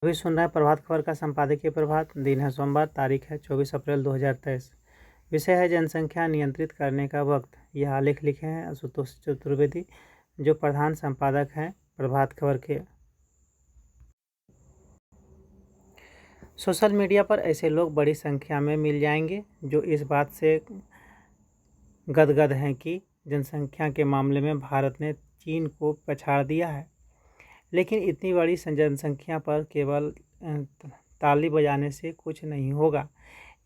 अभी सुन रहे हैं प्रभात खबर का संपादकीय प्रभात। दिन है सोमवार, तारीख है 24 अप्रैल 2023। विषय है जनसंख्या नियंत्रित करने का वक्त। यह आलेख लिखे हैं आशुतोष चतुर्वेदी, जो प्रधान संपादक हैं प्रभात खबर के। सोशल मीडिया पर ऐसे लोग बड़ी संख्या में मिल जाएंगे जो इस बात से गदगद हैं कि जनसंख्या के मामले में भारत ने चीन को पछाड़ दिया है। लेकिन इतनी बड़ी जनसंख्या पर केवल ताली बजाने से कुछ नहीं होगा।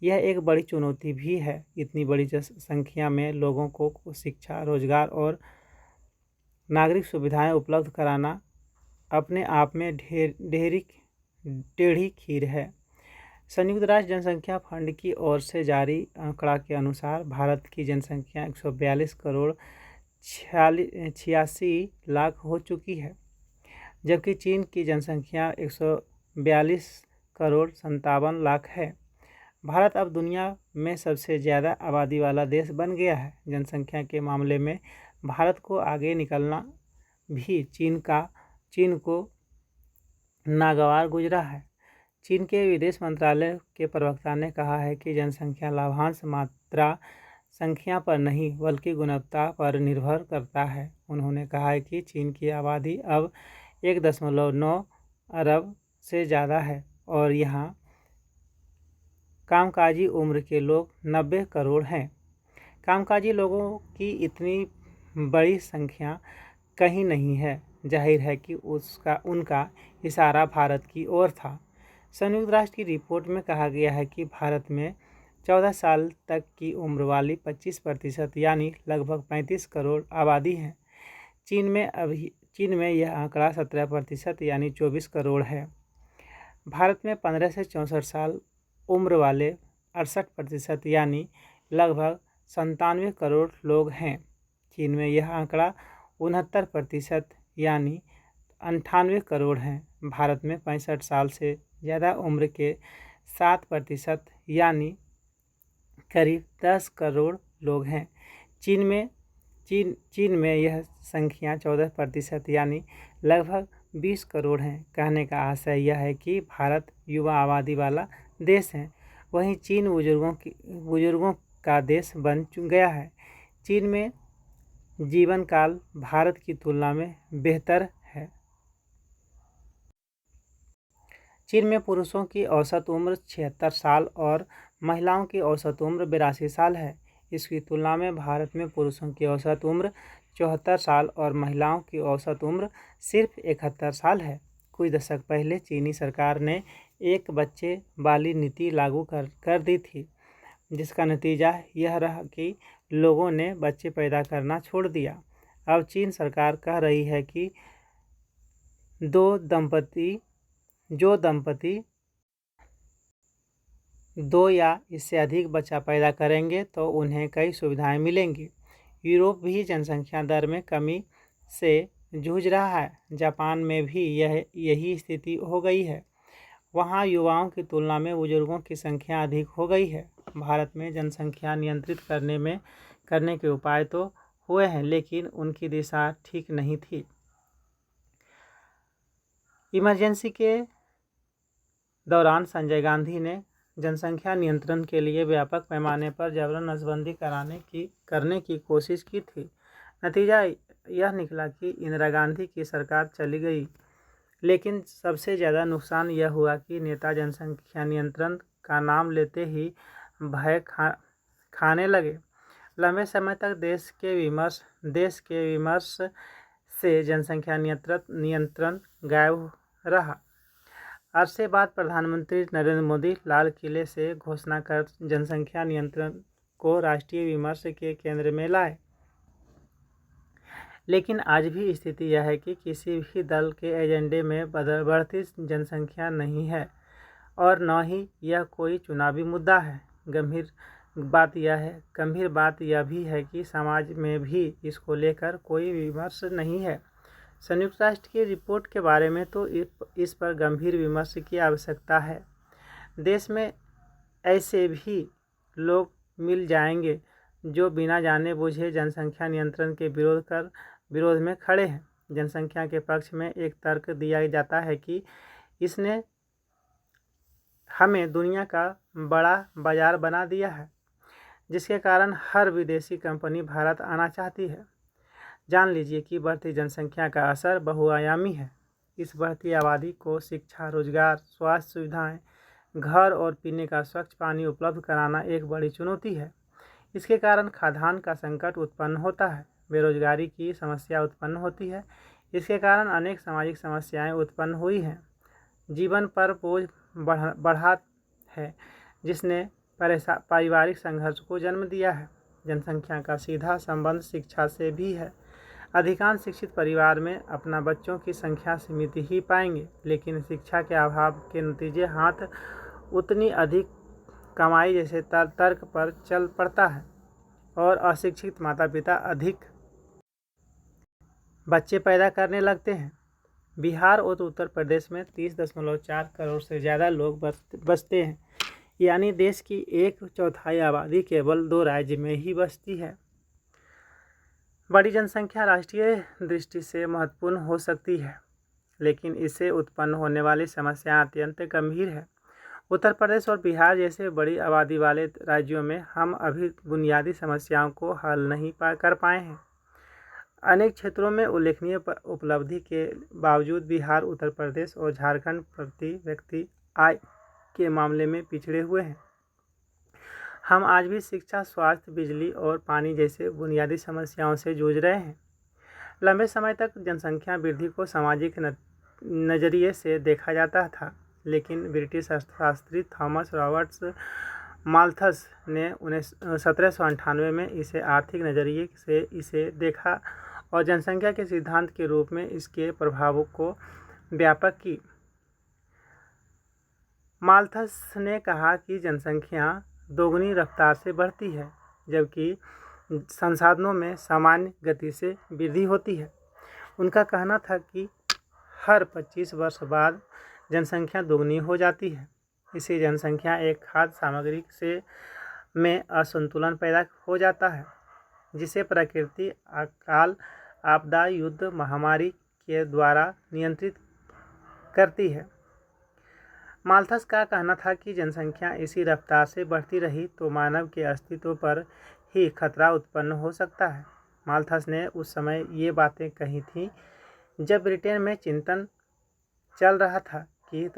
यह एक बड़ी चुनौती भी है। इतनी बड़ी संख्या में लोगों को शिक्षा, रोजगार और नागरिक सुविधाएं उपलब्ध कराना अपने आप में टेढ़ी खीर है। संयुक्त राष्ट्र जनसंख्या फंड की ओर से जारी आंकड़ा के अनुसार भारत की जनसंख्या 142 करोड़ 86 लाख हो चुकी है, जबकि चीन की जनसंख्या 142 करोड़ 57 लाख है। भारत अब दुनिया में सबसे ज़्यादा आबादी वाला देश बन गया है। जनसंख्या के मामले में भारत को आगे निकलना भी चीन को नागवार गुजरा है। चीन के विदेश मंत्रालय के प्रवक्ता ने कहा है कि जनसंख्या लाभांश मात्रा संख्या पर नहीं बल्कि गुणवत्ता पर निर्भर करता है। उन्होंने कहा है कि चीन की आबादी अब 1.9 अरब से ज़्यादा है और यहाँ कामकाजी उम्र के लोग 90 करोड़ हैं। कामकाजी लोगों की इतनी बड़ी संख्या कहीं नहीं है। जाहिर है कि उनका इशारा भारत की ओर था। संयुक्त राष्ट्र की रिपोर्ट में कहा गया है कि भारत में 14 साल तक की उम्र वाली 25% यानी लगभग 35 करोड़ आबादी है। चीन में यह आंकड़ा 17% यानी 24 करोड़ है। भारत में 15 से 64 साल उम्र वाले 68% यानी लगभग 97 करोड़ लोग हैं। चीन में यह आंकड़ा 69% यानी 98 करोड़ हैं। भारत में 65 साल से ज़्यादा उम्र के 7% यानी करीब 10 करोड़ लोग हैं। चीन में यह संख्या 14% यानी लगभग 20 करोड़ है। कहने का आशय यह है कि भारत युवा आबादी वाला देश है, वहीं चीन बुजुर्गों का देश बन गया है। चीन में जीवन काल भारत की तुलना में बेहतर है। चीन में पुरुषों की औसत उम्र 76 साल और महिलाओं की औसत उम्र 82 साल है। इसकी तुलना में भारत में पुरुषों की औसत उम्र 74 साल और महिलाओं की औसत उम्र सिर्फ 71 साल है। कुछ दशक पहले चीनी सरकार ने एक बच्चे वाली नीति लागू कर दी थी, जिसका नतीजा यह रहा कि लोगों ने बच्चे पैदा करना छोड़ दिया। अब चीन सरकार कह रही है कि जो दंपति 2 या इससे अधिक बच्चा पैदा करेंगे तो उन्हें कई सुविधाएं मिलेंगी। यूरोप भी जनसंख्या दर में कमी से जूझ रहा है। जापान में भी यही स्थिति हो गई है। वहाँ युवाओं की तुलना में बुजुर्गों की संख्या अधिक हो गई है। भारत में जनसंख्या नियंत्रित करने के उपाय तो हुए हैं, लेकिन उनकी दिशा ठीक नहीं थी। इमरजेंसी के दौरान संजय गांधी ने जनसंख्या नियंत्रण के लिए व्यापक पैमाने पर जबरन नसबंदी करने की कोशिश की थी। नतीजा यह निकला कि इंदिरा गांधी की सरकार चली गई, लेकिन सबसे ज़्यादा नुकसान यह हुआ कि नेता जनसंख्या नियंत्रण का नाम लेते ही भय खाने लगे। लंबे समय तक देश के विमर्श से जनसंख्या नियंत्रण गायब रहा। अरसे बाद प्रधानमंत्री नरेंद्र मोदी लाल किले से घोषणा कर जनसंख्या नियंत्रण को राष्ट्रीय विमर्श के केंद्र में लाए। लेकिन आज भी स्थिति यह है कि किसी भी दल के एजेंडे में बढ़ती जनसंख्या नहीं है और न ही यह कोई चुनावी मुद्दा है। गंभीर बात यह भी है कि समाज में भी इसको लेकर कोई विमर्श नहीं है। संयुक्त राष्ट्र की रिपोर्ट के बारे में तो इस पर गंभीर विमर्श की आवश्यकता है। देश में ऐसे भी लोग मिल जाएंगे जो बिना जाने बूझे जनसंख्या नियंत्रण के विरोध में खड़े हैं। जनसंख्या के पक्ष में एक तर्क दिया जाता है कि इसने हमें दुनिया का बड़ा बाजार बना दिया है, जिसके कारण हर विदेशी कंपनी भारत आना चाहती है। जान लीजिए कि बढ़ती जनसंख्या का असर बहुआयामी है। इस बढ़ती आबादी को शिक्षा, रोजगार, स्वास्थ्य सुविधाएं, घर और पीने का स्वच्छ पानी उपलब्ध कराना एक बड़ी चुनौती है। इसके कारण खाद्यान्न का संकट उत्पन्न होता है, बेरोजगारी की समस्या उत्पन्न होती है। इसके कारण अनेक सामाजिक समस्याएं उत्पन्न हुई हैं। जीवन पर बोझ बढ़ा है, जिसने पारिवारिक संघर्ष को जन्म दिया है। जनसंख्या का सीधा संबंध शिक्षा से भी है। अधिकांश शिक्षित परिवार में अपना बच्चों की संख्या सीमित ही पाएंगे, लेकिन शिक्षा के अभाव के नतीजे हाथ उतनी अधिक कमाई जैसे तर्क पर चल पड़ता है और अशिक्षित माता पिता अधिक बच्चे पैदा करने लगते हैं। बिहार और उत्तर प्रदेश में 30.4 करोड़ से ज़्यादा लोग बसते हैं, यानी देश की 1/4 आबादी केवल 2 राज्य में ही बसती है। बड़ी जनसंख्या राष्ट्रीय दृष्टि से महत्वपूर्ण हो सकती है, लेकिन इससे उत्पन्न होने वाली समस्या अत्यंत गंभीर है। उत्तर प्रदेश और बिहार जैसे बड़ी आबादी वाले राज्यों में हम अभी बुनियादी समस्याओं को हल नहीं कर पाए हैं। अनेक क्षेत्रों में उल्लेखनीय उपलब्धि के बावजूद बिहार, उत्तर प्रदेश और झारखंड प्रति व्यक्ति आय के मामले में पिछड़े हुए हैं। हम आज भी शिक्षा, स्वास्थ्य, बिजली और पानी जैसे बुनियादी समस्याओं से जूझ रहे हैं। लंबे समय तक जनसंख्या वृद्धि को सामाजिक नज़रिए से देखा जाता था, लेकिन ब्रिटिश अर्थशास्त्री थॉमस रॉबर्ट्स माल्थस ने 1798 में इसे आर्थिक नज़रिए से इसे देखा और जनसंख्या के सिद्धांत के रूप में इसके प्रभावों को व्यापक की। माल्थस ने कहा कि जनसंख्या दोगुनी रफ्तार से बढ़ती है, जबकि संसाधनों में सामान्य गति से वृद्धि होती है। उनका कहना था कि हर 25 वर्ष बाद जनसंख्या दोगुनी हो जाती है। इसी जनसंख्या एक खाद्य सामग्री में असंतुलन पैदा हो जाता है, जिसे प्रकृति, अकाल, आपदा, युद्ध, महामारी के द्वारा नियंत्रित करती है। माल्थस का कहना था कि जनसंख्या इसी रफ्तार से बढ़ती रही तो मानव के अस्तित्व पर ही खतरा उत्पन्न हो सकता है। माल्थस ने उस समय ये बातें कही थीं जब ब्रिटेन में चिंतन चल रहा था कि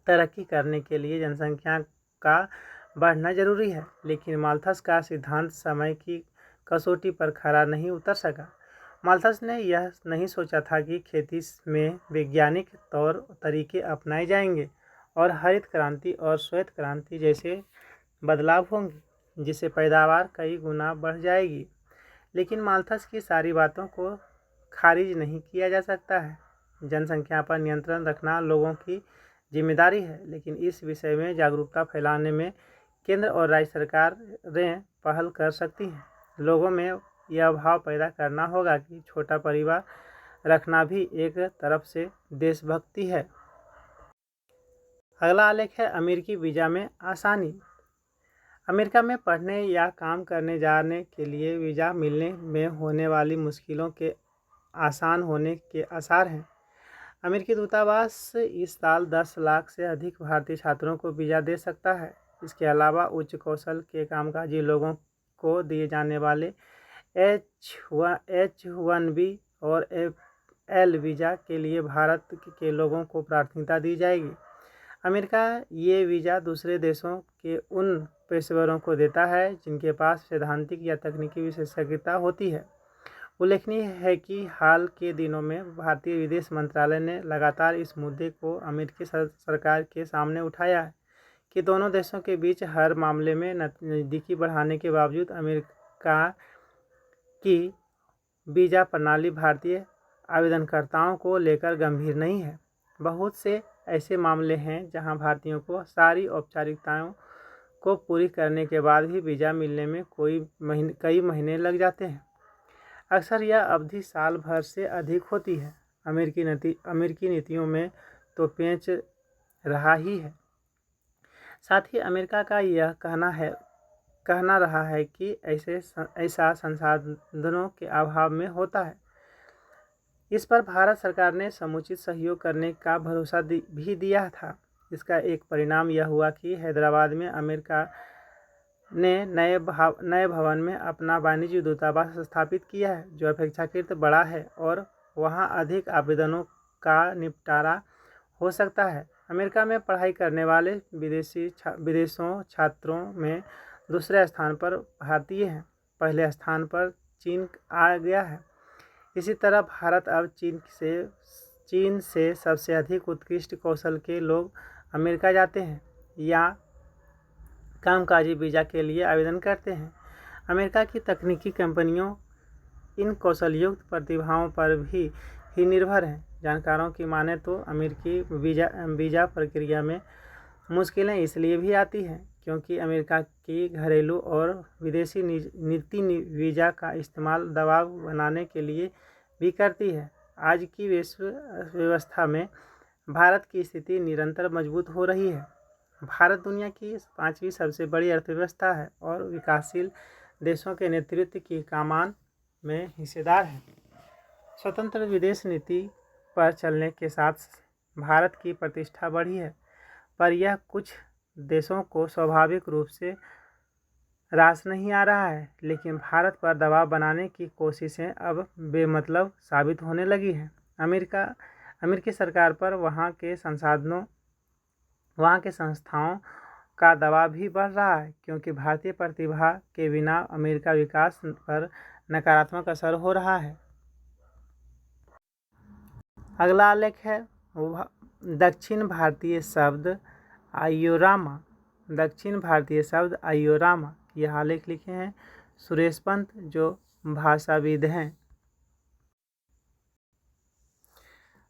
तरक्की करने के लिए जनसंख्या का बढ़ना जरूरी है, लेकिन माल्थस का सिद्धांत समय की कसौटी पर खरा नहीं उतर सका। माल्थस ने यह नहीं सोचा था कि खेती में वैज्ञानिक तौर तरीके अपनाए जाएंगे और हरित क्रांति और श्वेत क्रांति जैसे बदलाव होंगे, जिससे पैदावार कई गुना बढ़ जाएगी। लेकिन माल्थस की सारी बातों को खारिज नहीं किया जा सकता है। जनसंख्या पर नियंत्रण रखना लोगों की जिम्मेदारी है, लेकिन इस विषय में जागरूकता फैलाने में केंद्र और राज्य सरकारें पहल कर सकती हैं। लोगों में यह भाव पैदा करना होगा कि छोटा परिवार रखना भी एक तरफ से देशभक्ति है। अगला आलेख है अमेरिकी वीज़ा में आसानी। अमेरिका में पढ़ने या काम करने जाने के लिए वीज़ा मिलने में होने वाली मुश्किलों के आसान होने के आसार हैं। अमेरिकी दूतावास इस साल 10 लाख से अधिक भारतीय छात्रों को वीज़ा दे सकता है। इसके अलावा उच्च कौशल के कामकाजी लोगों को दिए जाने वाले H-1B और L वीज़ा के लिए भारत के लोगों को प्राथमिकता दी जाएगी। अमेरिका ये वीज़ा दूसरे देशों के उन पेशेवरों को देता है जिनके पास सैद्धांतिक या तकनीकी विशेषज्ञता होती है। उल्लेखनीय है कि हाल के दिनों में भारतीय विदेश मंत्रालय ने लगातार इस मुद्दे को अमेरिकी सरकार के सामने उठाया है कि दोनों देशों के बीच हर मामले में नज़दीकी बढ़ाने के बावजूद अमेरिका की वीज़ा प्रणाली भारतीय आवेदनकर्ताओं को लेकर गंभीर नहीं है। बहुत से ऐसे मामले हैं जहां भारतीयों को सारी औपचारिकताओं को पूरी करने के बाद भी वीज़ा मिलने में कई महीने लग जाते हैं। अक्सर यह अवधि साल भर से अधिक होती है। अमेरिकी नीतियों में तो पेंच रहा ही है। साथ ही अमेरिका का यह कहना रहा है कि ऐसा संसाधनों के अभाव में होता है। इस पर भारत सरकार ने समुचित सहयोग करने का भरोसा भी दिया था। इसका एक परिणाम यह हुआ कि हैदराबाद में अमेरिका ने नए भवन में अपना वाणिज्य दूतावास स्थापित किया है, जो अपेक्षाकृत बड़ा है और वहां अधिक आवेदनों का निपटारा हो सकता है। अमेरिका में पढ़ाई करने वाले विदेशों छात्रों में दूसरे स्थान पर भारतीय हैं, पहले स्थान पर चीन आ गया है। इसी तरह भारत अब चीन से सबसे अधिक उत्कृष्ट कौशल के लोग अमेरिका जाते हैं या कामकाजी वीज़ा के लिए आवेदन करते हैं। अमेरिका की तकनीकी कंपनियों इन कौशलयुक्त प्रतिभाओं पर भी ही निर्भर हैं। जानकारों की माने तो अमेरिकी वीज़ा प्रक्रिया में मुश्किलें इसलिए भी आती हैं क्योंकि अमेरिका की घरेलू और विदेशी नीति वीज़ा का इस्तेमाल दबाव बनाने के लिए भी करती है। आज की विश्व व्यवस्था में भारत की स्थिति निरंतर मजबूत हो रही है। भारत दुनिया की 5वीं सबसे बड़ी अर्थव्यवस्था है और विकासशील देशों के नेतृत्व की कमान में हिस्सेदार है। स्वतंत्र विदेश नीति पर चलने के साथ भारत की प्रतिष्ठा बढ़ी है, पर यह कुछ देशों को स्वाभाविक रूप से रास नहीं आ रहा है। लेकिन भारत पर दबाव बनाने की कोशिशें अब बेमतलब साबित होने लगी हैं। अमेरिकी सरकार पर वहाँ के संस्थाओं का दबाव भी बढ़ रहा है क्योंकि भारतीय प्रतिभा के बिना अमेरिका विकास पर नकारात्मक असर हो रहा है। अगला आलेख है दक्षिण भारतीय शब्द आयोरामा। दक्षिण भारतीय शब्द आयोरामा यह आलेख लिखे हैं सुरेश पंत, जो भाषाविद हैं।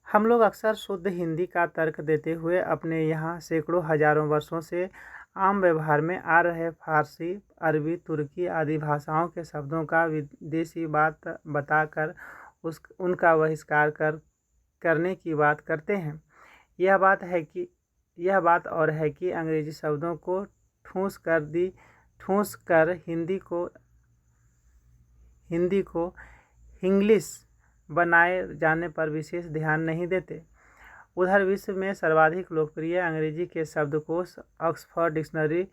हम लोग अक्सर शुद्ध हिंदी का तर्क देते हुए अपने यहाँ सैकड़ों हजारों वर्षों से आम व्यवहार में आ रहे फारसी, अरबी, तुर्की आदि भाषाओं के शब्दों का विदेशी बात बताकर उनका बहिष्कार करने की बात करते हैं। यह बात और है कि अंग्रेजी शब्दों को ठूंस कर हिंदी को इंग्लिश बनाए जाने पर विशेष ध्यान नहीं देते। उधर विश्व में सर्वाधिक लोकप्रिय अंग्रेजी के शब्दकोश ऑक्सफोर्ड डिक्शनरी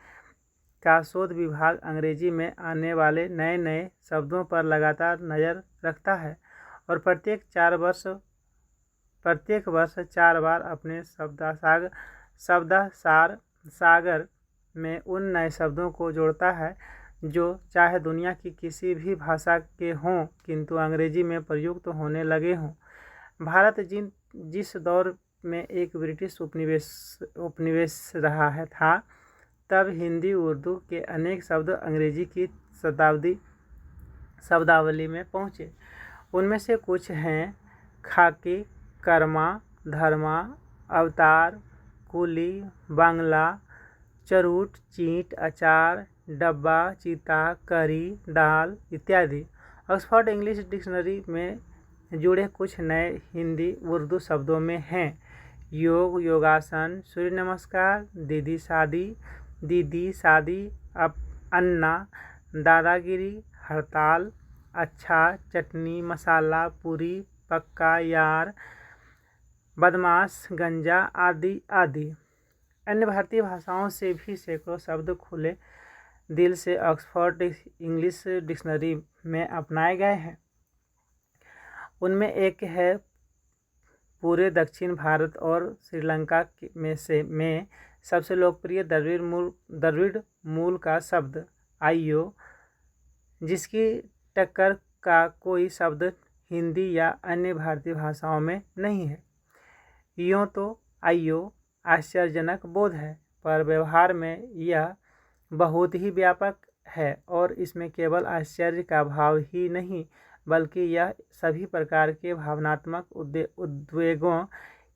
का शोध विभाग अंग्रेजी में आने वाले नए शब्दों पर लगातार नज़र रखता है और प्रत्येक वर्ष 4 बार अपने शब्दासार सागर में उन नए शब्दों को जोड़ता है जो चाहे दुनिया की किसी भी भाषा के हों किंतु अंग्रेजी में प्रयुक्त होने लगे हों। भारत जिस दौर में एक ब्रिटिश उपनिवेश रहा था, तब हिंदी उर्दू के अनेक शब्द अंग्रेजी की शब्दावली में पहुँचे। उनमें से कुछ हैं खाकी, कर्मा, धर्मा, अवतार, कुली, बांग्ला, चरूट, चींट, अचार, डब्बा, चीता, करी, दाल इत्यादि। ऑक्सफोर्ड इंग्लिश डिक्शनरी में जुड़े कुछ नए हिंदी उर्दू शब्दों में हैं योग, योगासन, सूर्य नमस्कार, दीदी शादी, अन्ना, दादागिरी, हड़ताल, अच्छा, चटनी, मसाला, पूरी, पक्का, यार, बदमाश, गंजा आदि आदि। अन्य भारतीय भाषाओं से भी सैकड़ों शब्द खुले दिल से ऑक्सफोर्ड इंग्लिश डिक्शनरी में अपनाए गए हैं। उनमें एक है पूरे दक्षिण भारत और श्रीलंका में सबसे लोकप्रिय द्रविड़ मूल का शब्द आइयो, जिसकी टक्कर का कोई शब्द हिंदी या अन्य भारतीय भाषाओं में नहीं है। यूँ तो आइयो आश्चर्यजनक बोध है, पर व्यवहार में यह बहुत ही व्यापक है और इसमें केवल आश्चर्य का भाव ही नहीं बल्कि यह सभी प्रकार के भावनात्मक उद्वेगों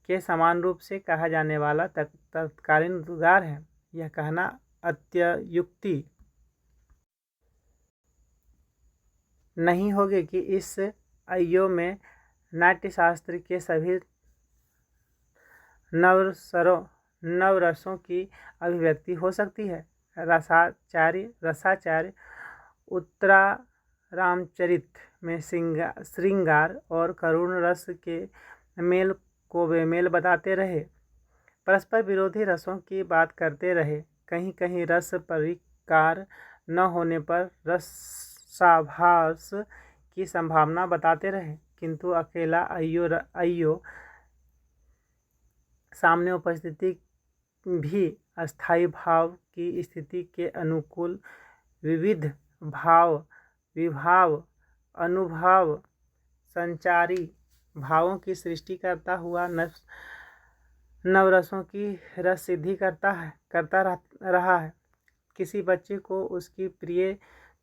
के समान रूप से कहा जाने वाला तत्कालीन उद्गार है। यह कहना अत्युक्ति नहीं होगी कि इस अय्यो में नाट्यशास्त्र के सभी नवरसों की अभिव्यक्ति हो सकती है। रसाचार्य उत्तरारामचरित में श्रृंगार और करुण रस के मेल को बेमेल बताते रहे, परस्पर विरोधी रसों की बात करते रहे। कहीं कहीं रस परिकार न होने पर रसाभास की संभावना बताते रहे, किंतु अकेला अय्यो सामने उपस्थिति भी अस्थायी भाव की स्थिति के अनुकूल विविध भाव, विभाव, अनुभव, संचारी भावों की सृष्टि करता हुआ नवरसों की रस सिद्धि करता रहा है। किसी बच्चे को उसकी प्रिय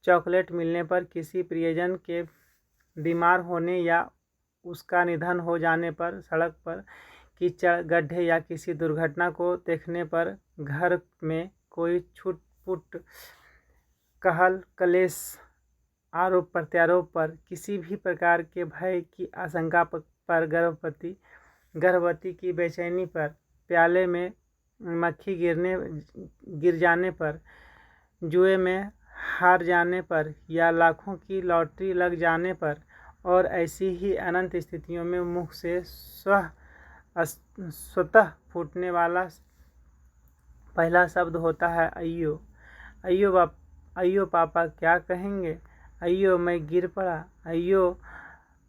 चॉकलेट मिलने पर, किसी प्रियजन के बीमार होने या उसका निधन हो जाने पर, सड़क पर कीचड़ गड्ढे या किसी दुर्घटना को देखने पर, घर में कोई छूट-फूट, कहल कलेश, आरोप प्रत्यारोप पर, किसी भी प्रकार के भय की आशंका पर, गर्भवती की बेचैनी पर, प्याले में मक्खी गिर जाने पर, जुए में हार जाने पर या लाखों की लॉटरी लग जाने पर, और ऐसी ही अनंत स्थितियों में मुख से स्वतः फूटने वाला पहला शब्द होता है अय्यो। अय्यो पापा क्या कहेंगे, अय्यो मैं गिर पड़ा, अय्यो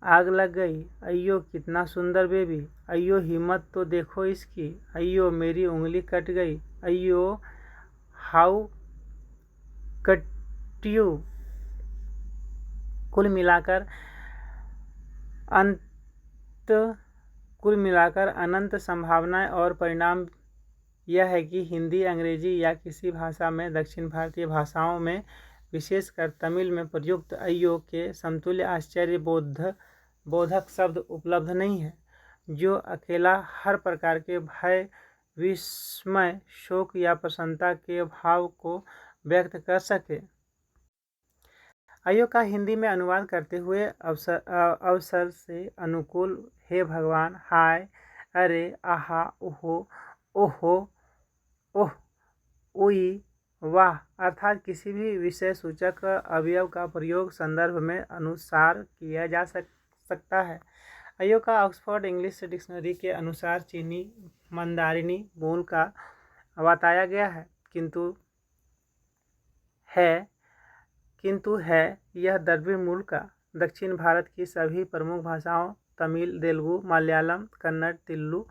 आग लग गई, अय्यो कितना सुंदर बेबी, अय्यो हिम्मत तो देखो इसकी, अय्यो मेरी उंगली कट गई, अय्यो हाउ कट यू। कुल मिलाकर अनंत संभावनाएं और परिणाम यह है कि हिंदी, अंग्रेजी या किसी भाषा में, दक्षिण भारतीय भाषाओं में, विशेषकर तमिल में प्रयुक्त अय्यो के समतुल्य आश्चर्य बोधक शब्द उपलब्ध नहीं है, जो अकेला हर प्रकार के भय, विस्मय, शोक या प्रसन्नता के भाव को व्यक्त कर सके। अय्यो का हिंदी में अनुवाद करते हुए अवसर से अनुकूल हे भगवान, हाय, अरे, आहा, ओहो, ओहो, ओह, उई, वाह अर्थात किसी भी विषय सूचक अवयव का प्रयोग संदर्भ में अनुसार किया जा सकता है। अय्यो का ऑक्सफोर्ड इंग्लिश डिक्शनरी के अनुसार चीनी मंदारिनी मूल का बताया गया है, किंतु है यह द्रविड़ मूल का। दक्षिण भारत की सभी प्रमुख भाषाओं तमिल, तेलुगु, मलयालम, कन्नड़, तेलुगु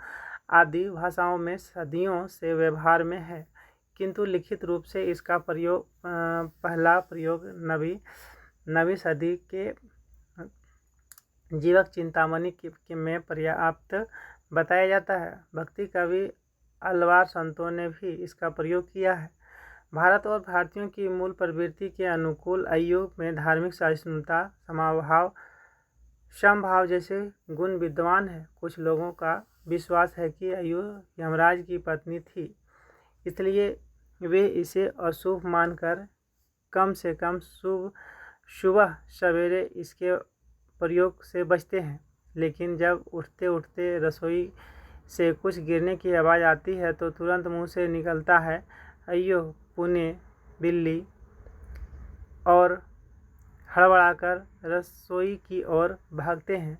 आदि भाषाओं में सदियों से व्यवहार में है, किंतु लिखित रूप से इसका पहला प्रयोग 9वीं सदी के जीवक चिंतामणि में पर्याप्त बताया जाता है। भक्ति कवि अलवार संतों ने भी इसका प्रयोग किया है। भारत और भारतीयों की मूल प्रवृत्ति के अनुकूल अय्यो में धार्मिक सहिष्णुता, समभाव, समभाव जैसे गुण विद्यमान है। कुछ लोगों का विश्वास है कि अय्यो यमराज की पत्नी थी, इसलिए वे इसे अशुभ मानकर कम से कम सुबह सवेरे इसके प्रयोग से बचते हैं। लेकिन जब उठते उठते रसोई से कुछ गिरने की आवाज़ आती है तो तुरंत मुंह से निकलता है अय्यो पुणे बिल्ली, और हड़बड़ाकर रसोई की ओर भागते हैं।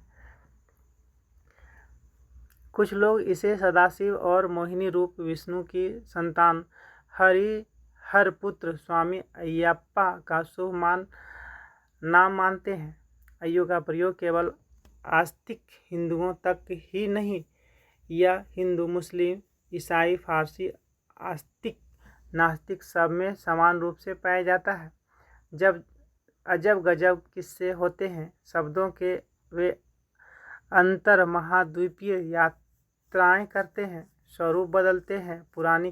कुछ लोग इसे सदाशिव और मोहिनी रूप विष्णु की संतान हरिहरपुत्र स्वामी अय्यप्पा का शुभ नाम मानते हैं। अय्यो का प्रयोग केवल आस्तिक हिंदुओं तक ही नहीं, यह हिंदू, मुस्लिम, ईसाई, फारसी, आस्तिक, नास्तिक सब में समान रूप से पाया जाता है। जब अजब गजब किस्से होते हैं, शब्दों के वे अंतर महाद्वीपीय यात्राएं करते हैं, स्वरूप बदलते हैं, पुरानी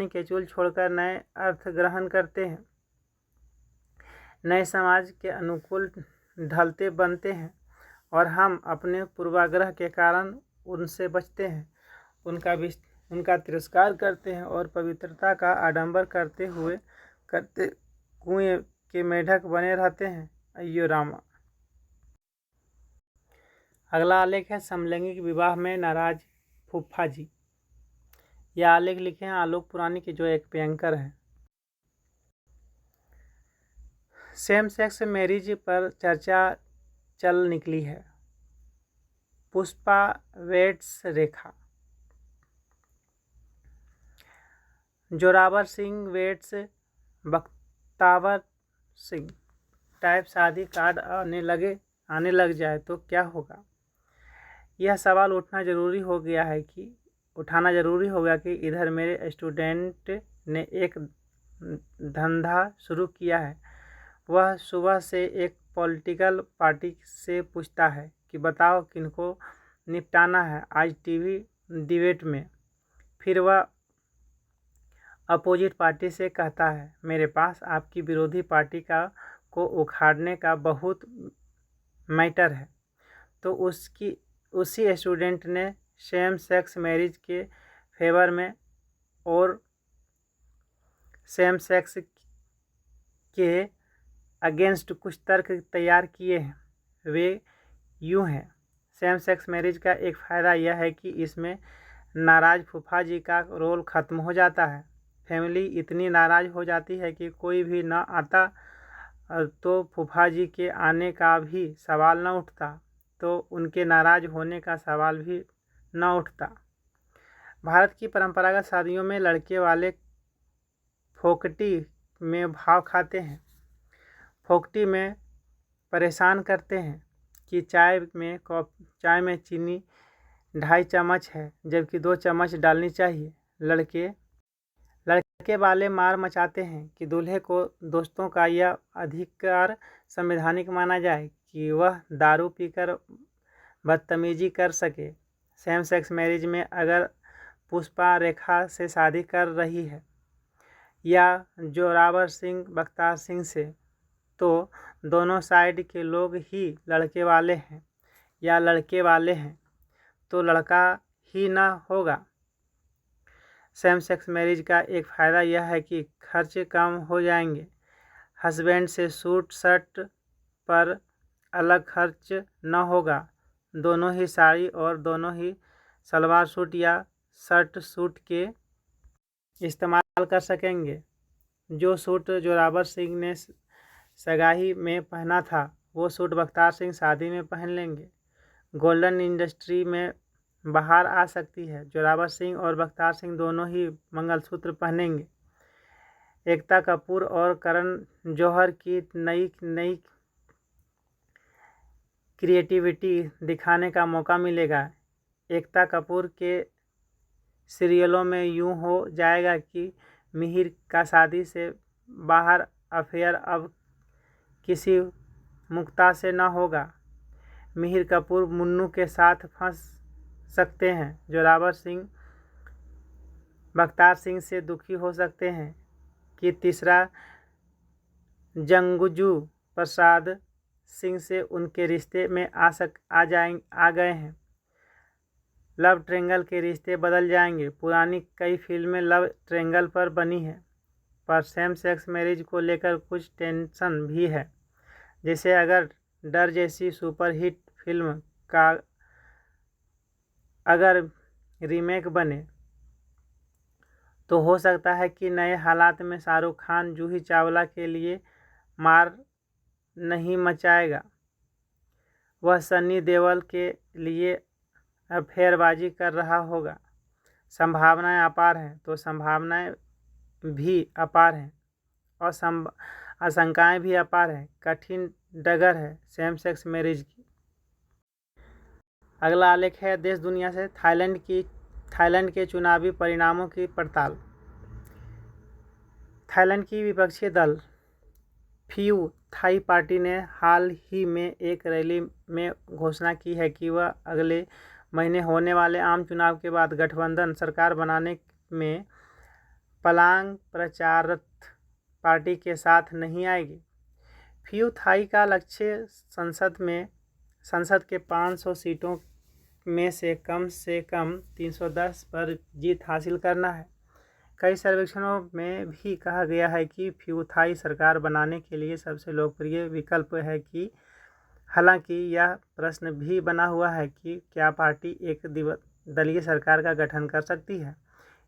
केचुल छोड़कर नए अर्थ ग्रहण करते हैं, नए समाज के अनुकूल ढलते बनते हैं, और हम अपने पूर्वाग्रह के कारण उनसे बचते हैं, उनका तिरस्कार करते हैं और पवित्रता का आडंबर करते कुएं के मेढक बने रहते हैं। अय्यो रामा। अगला आलेख है समलैंगिक विवाह में नाराज फूफा जी। यह आलेख लिखे हैं आलोक पुरानी के, जो एक एंकर हैं। सेम सेक्स मैरिज पर चर्चा चल निकली है। पुष्पा वेट्स रेखा। जोरावर सिंह वेट्स बख्तावर सिंह टाइप शादी कार्ड आने लग जाए तो क्या होगा? यह सवाल उठाना ज़रूरी हो गया कि इधर मेरे स्टूडेंट ने एक धंधा शुरू किया है। वह सुबह से एक पॉलिटिकल पार्टी से पूछता है कि बताओ किनको निपटाना है आज टीवी डिबेट में। फिर वह अपोजिट पार्टी से कहता है मेरे पास आपकी विरोधी पार्टी को उखाड़ने का बहुत मैटर है। तो उसी स्टूडेंट ने सेम सेक्स मैरिज के फेवर में और सेम सेक्स के अगेंस्ट कुछ तर्क तैयार किए हैं। वे यूँ हैं, सेम सेक्स मैरिज का एक फ़ायदा यह है कि इसमें नाराज़ फूफा जी का रोल ख़त्म हो जाता है। फैमिली इतनी नाराज़ हो जाती है कि कोई भी न आता तो फूफा जी के आने का भी सवाल न उठता, तो उनके नाराज़ होने का सवाल भी न उठता। भारत की परंपरागत शादियों में लड़के वाले फोकटी में भाव खाते हैं। फोकटी में परेशान करते हैं कि चाय में चीनी 2.5 चम्मच है जबकि 2 चम्मच डालनी चाहिए। लड़के वाले मार मचाते हैं कि दूल्हे को दोस्तों का यह अधिकार संवैधानिक माना जाए कि वह दारू पीकर बदतमीजी कर सके। सेम सेक्स मैरिज में अगर पुष्पा रेखा से शादी कर रही है या जोरावर सिंह बख्तार सिंह से, तो दोनों साइड के लोग ही लड़के वाले हैं या लड़के वाले हैं तो लड़का ही ना होगा। सेम सेक्स मैरिज का एक फ़ायदा यह है कि खर्च कम हो जाएंगे। हस्बैंड से सूट शर्ट पर अलग खर्च न होगा। दोनों ही साड़ी और दोनों ही सलवार सूट या शर्ट सूट के इस्तेमाल कर सकेंगे। जो सूट जोरावर सिंह ने सगाई में पहना था वो सूट बख्तार सिंह शादी में पहन लेंगे। गोल्डन इंडस्ट्री में बाहर आ सकती है। जोरावर सिंह और बख्तार सिंह दोनों ही मंगलसूत्र पहनेंगे। एकता कपूर और करण जौहर की नई क्रिएटिविटी दिखाने का मौका मिलेगा। एकता कपूर के सीरियलों में यूँ हो जाएगा कि मिहिर का शादी से बाहर अफेयर अब किसी मुक्ता से न होगा। मिहिर कपूर मुन्नू के साथ फंस सकते हैं। जोरावर सिंह बख्तार सिंह से दुखी हो सकते हैं कि तीसरा जंगजू प्रसाद सिंह से उनके रिश्ते में आ गए हैं। लव ट्रायंगल के रिश्ते बदल जाएंगे। पुरानी कई फिल्में लव ट्रायंगल पर बनी हैं, पर सेम सेक्स मैरिज को लेकर कुछ टेंशन भी है। जैसे अगर डर जैसी सुपरहिट फिल्म का अगर रीमेक बने तो हो सकता है कि नए हालात में शाहरुख खान जूही चावला के लिए मार नहीं मचाएगा। वह सनी देओल के लिए अफेयरबाजी कर रहा होगा। संभावनाएं अपार हैं तो संभावनाएं भी अपार हैं और आशंकाएं भी अपार हैं। कठिन डगर है सेम सेक्स मैरिज की। अगला आलेख है देश दुनिया से। थाईलैंड के चुनावी परिणामों की पड़ताल। थाईलैंड की विपक्षी दल फ्यू थाई पार्टी ने हाल ही में एक रैली में घोषणा की है कि वह अगले महीने होने वाले आम चुनाव के बाद गठबंधन सरकार बनाने में पलांग प्रचारत पार्टी के साथ नहीं आएगी। फ्यू थाई का लक्ष्य संसद के 500 सीटों में से कम 310 पर जीत हासिल करना है। कई सर्वेक्षणों में भी कहा गया है कि फ्यू थाई सरकार बनाने के लिए सबसे लोकप्रिय विकल्प है कि हालांकि यह प्रश्न भी बना हुआ है कि क्या पार्टी एक दलीय सरकार का गठन कर सकती है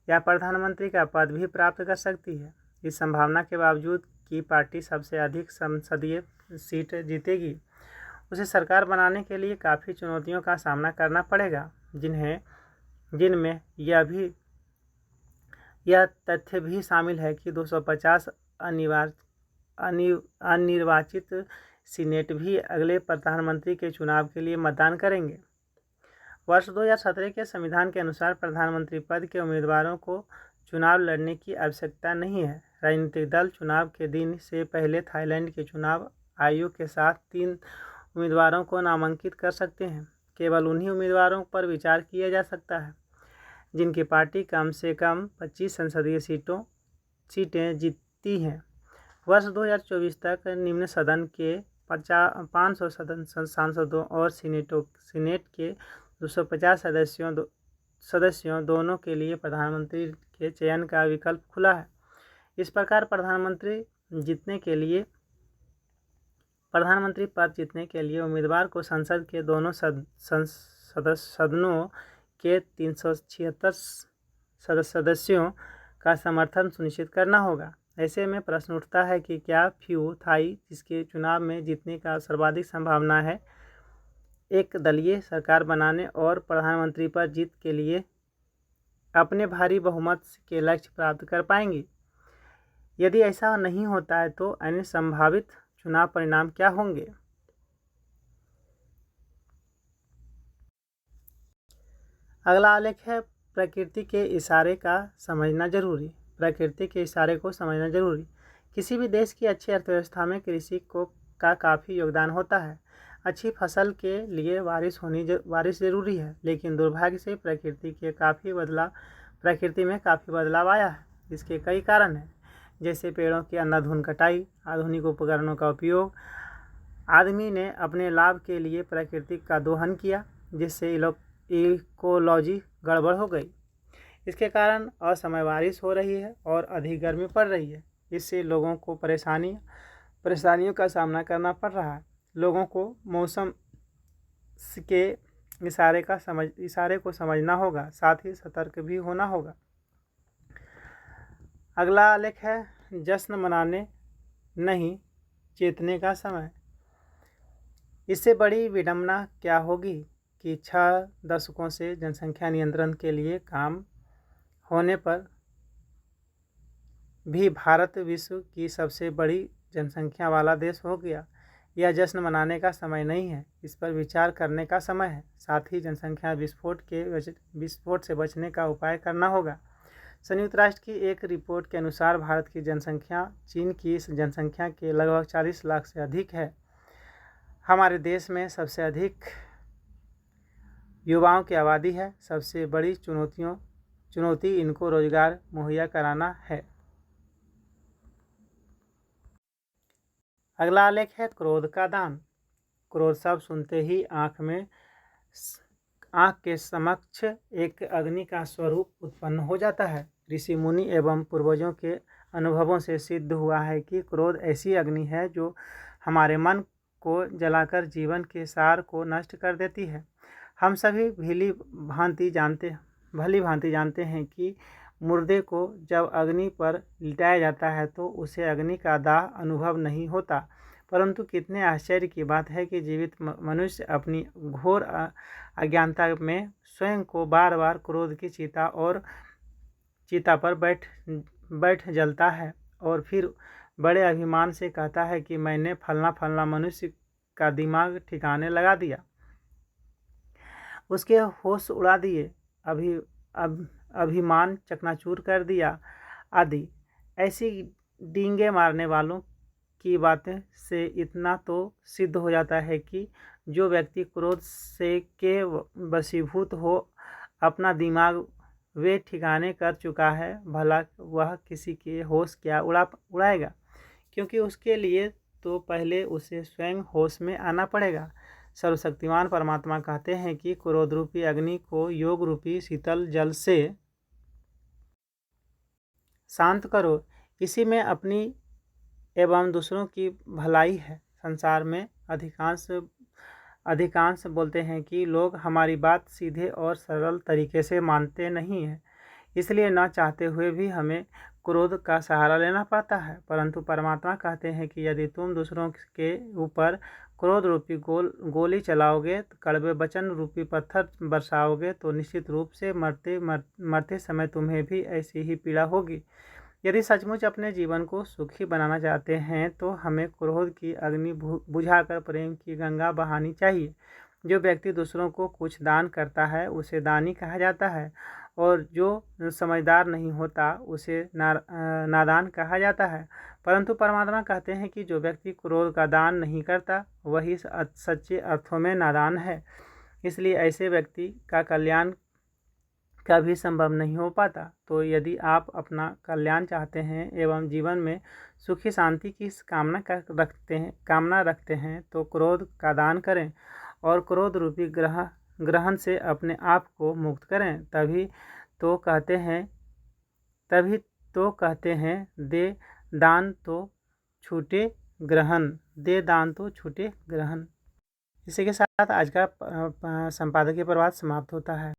या प्रधानमंत्री का पद भी प्राप्त कर सकती है। इस संभावना के बावजूद कि पार्टी सबसे अधिक संसदीय सीट जीतेगी, उसे सरकार बनाने के लिए काफ़ी चुनौतियों का सामना करना पड़ेगा, जिनमें यह तथ्य भी शामिल है कि 250 अनिर्वाचित सीनेट भी अगले प्रधानमंत्री के चुनाव के लिए मतदान करेंगे। वर्ष 2017 के संविधान के अनुसार प्रधानमंत्री पद के उम्मीदवारों को चुनाव लड़ने की आवश्यकता नहीं है। राजनीतिक दल चुनाव के दिन से पहले थाईलैंड के चुनाव आयोग के साथ 3 उम्मीदवारों को नामांकित कर सकते हैं। केवल उन्हीं उम्मीदवारों पर विचार किया जा सकता है जिनकी पार्टी कम से कम 25 संसदीय सीटें जीतती हैं। वर्ष 2024 तक निम्न सदन के 500 सांसदों और सीनेट के 250 सदस्यों दोनों के लिए प्रधानमंत्री के चयन का विकल्प खुला है। इस प्रकार प्रधानमंत्री पद जीतने के लिए उम्मीदवार को संसद के दोनों सदनों के 376 सदस्यों का समर्थन सुनिश्चित करना होगा। ऐसे में प्रश्न उठता है कि क्या फ्यू थाई, जिसके चुनाव में जीतने का सर्वाधिक संभावना है, एक दलीय सरकार बनाने और प्रधानमंत्री पर जीत के लिए अपने भारी बहुमत के लक्ष्य प्राप्त कर पाएंगी? यदि ऐसा नहीं होता है तो अन्य संभावित चुनाव परिणाम क्या होंगे? अगला आलेख है प्रकृति के इशारे का समझना जरूरी। प्रकृति के इशारे को समझना जरूरी। किसी भी देश की अच्छी अर्थव्यवस्था में कृषि का काफ़ी योगदान होता है। अच्छी फसल के लिए बारिश जरूरी है, लेकिन दुर्भाग्य से प्रकृति में काफ़ी बदलाव आया है। इसके कई कारण हैं, जैसे पेड़ों की अंधाधुंध कटाई, आधुनिक उपकरणों का उपयोग। आदमी ने अपने लाभ के लिए प्रकृति का दोहन किया, जिससे इकोलॉजी गड़बड़ हो गई। इसके कारण असमय बारिश हो रही है और अधिक गर्मी पड़ रही है। इससे लोगों को परेशानियों का सामना करना पड़ रहा है। लोगों को मौसम के इशारे को समझना होगा, साथ ही सतर्क भी होना होगा। अगला आलेख है जश्न मनाने नहीं, चेतने का समय। इससे बड़ी विडंबना क्या होगी कि 6 दशकों से जनसंख्या नियंत्रण के लिए काम होने पर भी भारत विश्व की सबसे बड़ी जनसंख्या वाला देश हो गया। यह जश्न मनाने का समय नहीं है, इस पर विचार करने का समय है। साथ ही जनसंख्या विस्फोट से बचने का उपाय करना होगा। संयुक्त राष्ट्र की एक रिपोर्ट के अनुसार भारत की जनसंख्या चीन की जनसंख्या के लगभग 40 लाख से अधिक है। हमारे देश में सबसे अधिक युवाओं की आबादी है। सबसे बड़ी चुनौती इनको रोजगार मुहैया कराना है। अगला आलेख है क्रोध का दान। क्रोध शब्द सुनते ही आँख के समक्ष एक अग्नि का स्वरूप उत्पन्न हो जाता है। ऋषि मुनि एवं पूर्वजों के अनुभवों से सिद्ध हुआ है कि क्रोध ऐसी अग्नि है जो हमारे मन को जलाकर जीवन के सार को नष्ट कर देती है। हम सभी भली भांति जानते हैं कि मुर्दे को जब अग्नि पर लिटाया जाता है तो उसे अग्नि का दाह अनुभव नहीं होता, परंतु कितने आश्चर्य की बात है कि जीवित मनुष्य अपनी घोर अज्ञानता में स्वयं को बार बार क्रोध की चिता पर बैठ जलता है और फिर बड़े अभिमान से कहता है कि मैंने फलना मनुष्य का दिमाग ठिकाने लगा दिया, उसके होश उड़ा दिए, अभिमान चकनाचूर कर दिया आदि। ऐसी डींगे मारने वालों की बातें से इतना तो सिद्ध हो जाता है कि जो व्यक्ति क्रोध से के वशीभूत हो अपना दिमाग वे ठिकाने कर चुका है, भला वह किसी के होश क्या उड़ाएगा, क्योंकि उसके लिए तो पहले उसे स्वयं होश में आना पड़ेगा। सर्वशक्तिमान परमात्मा कहते हैं कि क्रोध रूपी अग्नि को योग रूपी शीतल जल से शांत करो, इसी में अपनी एवं दूसरों की भलाई है। संसार में अधिकांश बोलते हैं कि लोग हमारी बात सीधे और सरल तरीके से मानते नहीं हैं, इसलिए न चाहते हुए भी हमें क्रोध का सहारा लेना पड़ता है। परंतु परमात्मा कहते हैं कि यदि तुम दूसरों के ऊपर क्रोध रूपी गोली चलाओगे, कड़वे वचन रूपी पत्थर बरसाओगे तो निश्चित रूप से मरते समय तुम्हें भी ऐसी ही पीड़ा होगी। यदि सचमुच अपने जीवन को सुखी बनाना चाहते हैं तो हमें क्रोध की अग्नि बुझाकर प्रेम की गंगा बहानी चाहिए। जो व्यक्ति दूसरों को कुछ दान करता है उसे दानी कहा जाता है, और जो समझदार नहीं होता उसे नादान कहा जाता है। परंतु परमात्मा कहते हैं कि जो व्यक्ति क्रोध का दान नहीं करता वही सच्चे अर्थों में नादान है। इसलिए ऐसे व्यक्ति का कल्याण कभी संभव नहीं हो पाता। तो यदि आप अपना कल्याण चाहते हैं एवं जीवन में सुखी शांति की कामना रखते हैं तो क्रोध का दान करें और क्रोध रूपी ग्रहण से अपने आप को मुक्त करें। तभी तो कहते हैं दे दान तो छूटे ग्रहण। इसी के साथ आज का संपादकीय प्रवाद समाप्त होता है।